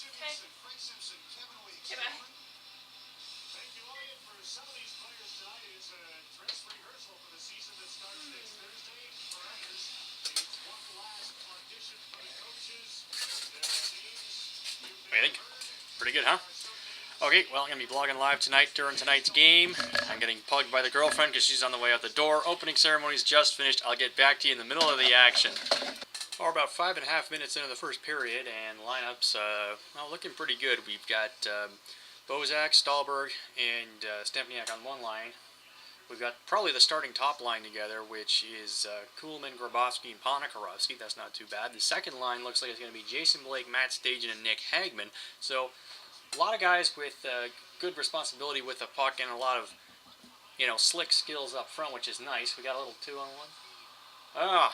Okay. Okay, bye. What do you think? Pretty good, huh? Okay, well, I'm going to be vlogging live tonight during tonight's game. I'm getting plugged by the girlfriend because she's on the way out the door. Opening ceremony's just finished. I'll get back to you in the middle of the action. We're about 5.5 minutes into the first period, and lineups, well, looking pretty good. We've got Bozak, Stahlberg, and Stempniak on one line. We've got probably the starting top line together, which is Kuhlman, Grabowski, and Ponikarovsky. That's not too bad. The second line looks like it's going to be Jason Blake, Matt Stajan, and Nick Hagman. So a lot of guys with good responsibility with the puck and a lot of, slick skills up front, which is nice. We got a little 2-on-1.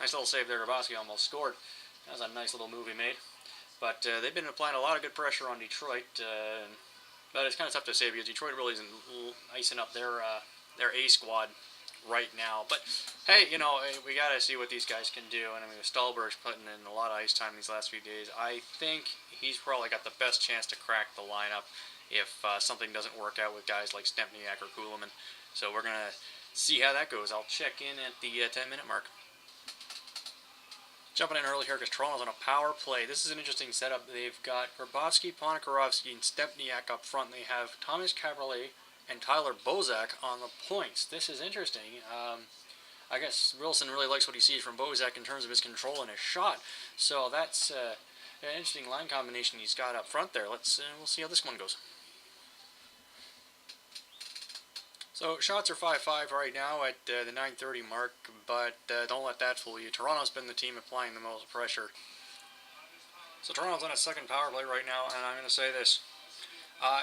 Nice little save there. Grabowski almost scored. That was a nice little move he made. But they've been applying a lot of good pressure on Detroit. But it's kind of tough to say because Detroit really isn't icing up their A squad right now. But hey, we got to see what these guys can do. And I mean, Stahlberg's putting in a lot of ice time these last few days. I think he's probably got the best chance to crack the lineup if something doesn't work out with guys like Stempniak or Kuhlman. So we're going to see how that goes. I'll check in at the 10-minute mark. Jumping in early here because Toronto's on a power play. This is an interesting setup. They've got Grabowski, Ponikarovsky, and Stempniak up front. They have Thomas Cabriolet and Tyler Bozak on the points. This is interesting. I guess Wilson really likes what he sees from Bozak in terms of his control and his shot. So that's an interesting line combination he's got up front there. We'll see how this one goes. So shots are 5-5 right now at the 9:30 mark, but don't let that fool you. Toronto's been the team applying the most pressure. So Toronto's on a second power play right now, and I'm going to say this.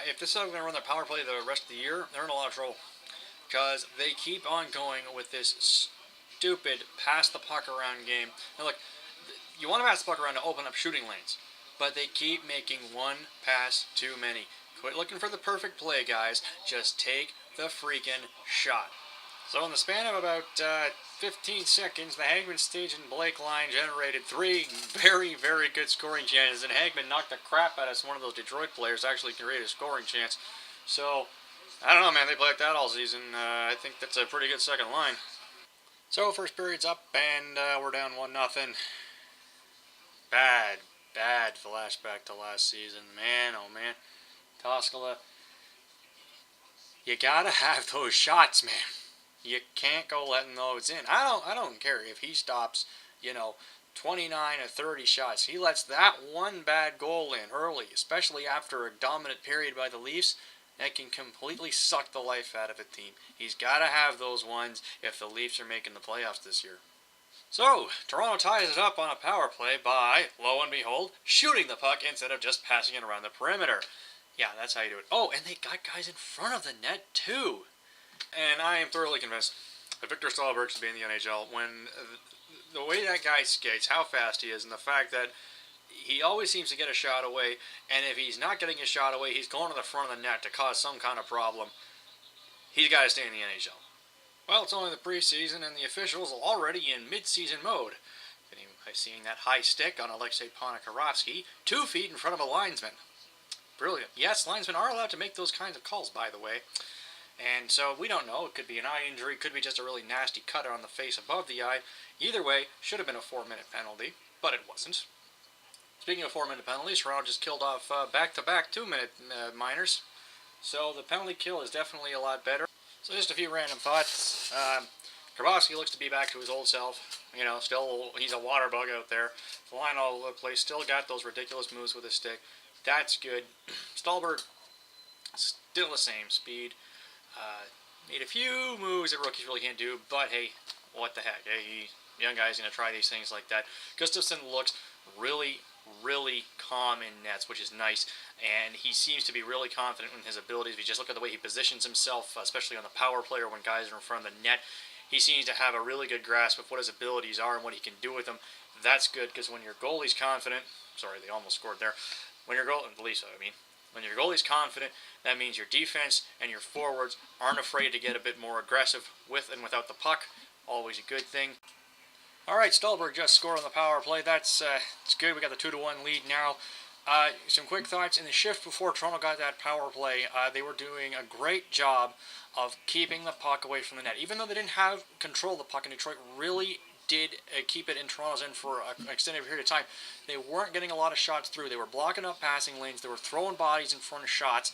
If this is how they're going to run their power play the rest of the year, they're in a lot of trouble. Because they keep on going with this stupid pass-the-puck-around game. Now look, you want to pass the puck around to open up shooting lanes, but they keep making one pass too many. Quit looking for the perfect play, guys. Just take the freaking shot. So in the span of about 15 seconds, the Hagman, Stajan, Blake line generated 3 very, very good scoring chances, and Hagman knocked the crap out of one of those Detroit players to actually create a scoring chance. So, I don't know, man. They played like that all season. I think that's a pretty good second line. So, first period's up, and we're down 1-0. Bad flashback to last season. Man, oh man. Toskala, you gotta have those shots, man. You can't go letting those in. I don't care if he stops, 29 or 30 shots. He lets that one bad goal in early, especially after a dominant period by the Leafs. That can completely suck the life out of a team. He's gotta have those ones if the Leafs are making the playoffs this year. So, Toronto ties it up on a power play by, lo and behold, shooting the puck instead of just passing it around the perimeter. Yeah, that's how you do it. Oh, and they got guys in front of the net, too. And I am thoroughly convinced that Victor Stahlberg should be in the NHL. When the way that guy skates, how fast he is, and the fact that he always seems to get a shot away, and if he's not getting a shot away, he's going to the front of the net to cause some kind of problem. He's got to stay in the NHL. Well, it's only the preseason, and the officials are already in mid-season mode. By seeing that high stick on Alexei Ponikarovsky 2 feet in front of a linesman. Brilliant. Yes, linesmen are allowed to make those kinds of calls, by the way. And so we don't know. It could be an eye injury. It could be just a really nasty cut on the face above the eye. Either way, should have been a 4-minute penalty, but it wasn't. Speaking of 4-minute penalties, Toronto just killed off back-to-back 2-minute minors. So the penalty kill is definitely a lot better. So just a few random thoughts. Grabowski looks to be back to his old self. Still, he's a water bug out there. Flying all over the place. Still got those ridiculous moves with his stick. That's good. Stahlberg, still the same speed. Made a few moves that rookies really can't do, but hey, what the heck? Hey, young guy's going to try these things like that. Gustafsson looks really, really calm in nets, which is nice, and he seems to be really confident in his abilities. If you just look at the way he positions himself, especially on the power play or when guys are in front of the net, he seems to have a really good grasp of what his abilities are and what he can do with them. That's good, because when your goalie's confident, sorry, they almost scored there. When your goalie's confident, that means your defense and your forwards aren't afraid to get a bit more aggressive with and without the puck. Always a good thing. All right, Stolberg just scored on the power play. It's good. We got the 2-1 lead now. Some quick thoughts. In the shift before Toronto got that power play, they were doing a great job of keeping the puck away from the net. Even though they didn't have control of the puck, and Detroit really did keep it in Toronto's end for an extended period of time, they weren't getting a lot of shots through. They were blocking up passing lanes. They were throwing bodies in front of shots.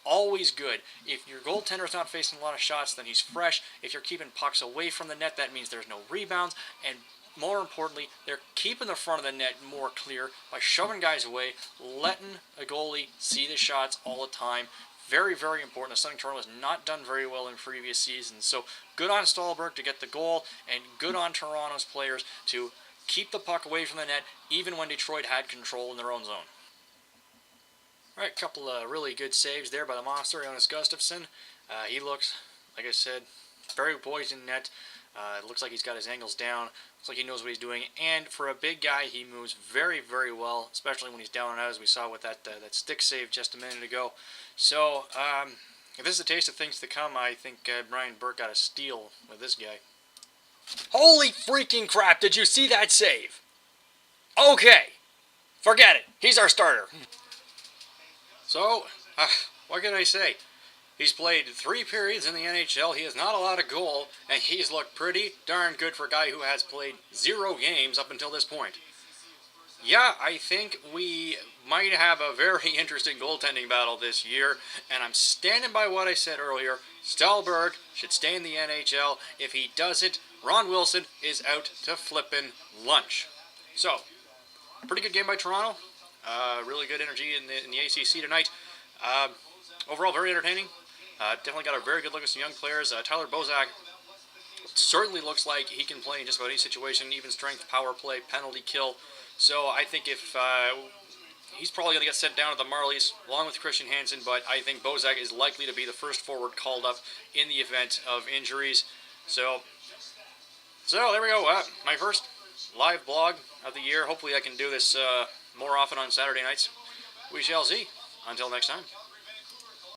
Always good. If your goaltender's not facing a lot of shots, then he's fresh. If you're keeping pucks away from the net, that means there's no rebounds. And more importantly, they're keeping the front of the net more clear by shoving guys away, letting a goalie see the shots all the time. Very, very important. The Southern Toronto has not done very well in previous seasons. So good on Stolberg to get the goal, and good on Toronto's players to keep the puck away from the net, even when Detroit had control in their own zone. All right, a couple of really good saves there by the monster, Jonas Gustafsson. He looks, like I said, very poised in net. It looks like he's got his angles down. Looks like he knows what he's doing. And for a big guy, he moves very, very well, especially when he's down and out, as we saw with that stick save just a minute ago. So, if this is a taste of things to come, I think Brian Burke got a steal with this guy. Holy freaking crap, did you see that save? Okay, forget it. He's our starter. So, what can I say? He's played 3 periods in the NHL. He has not allowed a goal, and he's looked pretty darn good for a guy who has played 0 games up until this point. Yeah, I think we might have a very interesting goaltending battle this year, and I'm standing by what I said earlier. Stolberg should stay in the NHL. If he doesn't, Ron Wilson is out to flippin' lunch. So, pretty good game by Toronto. Really good energy in the ACC tonight. Overall, very entertaining. Definitely got a very good look at some young players. Tyler Bozak certainly looks like he can play in just about any situation, even strength, power play, penalty kill. So I think if he's probably going to get sent down at the Marlies along with Christian Hansen, but I think Bozak is likely to be the first forward called up in the event of injuries. So there we go. My first live blog of the year. Hopefully I can do this more often on Saturday nights. We shall see. Until next time.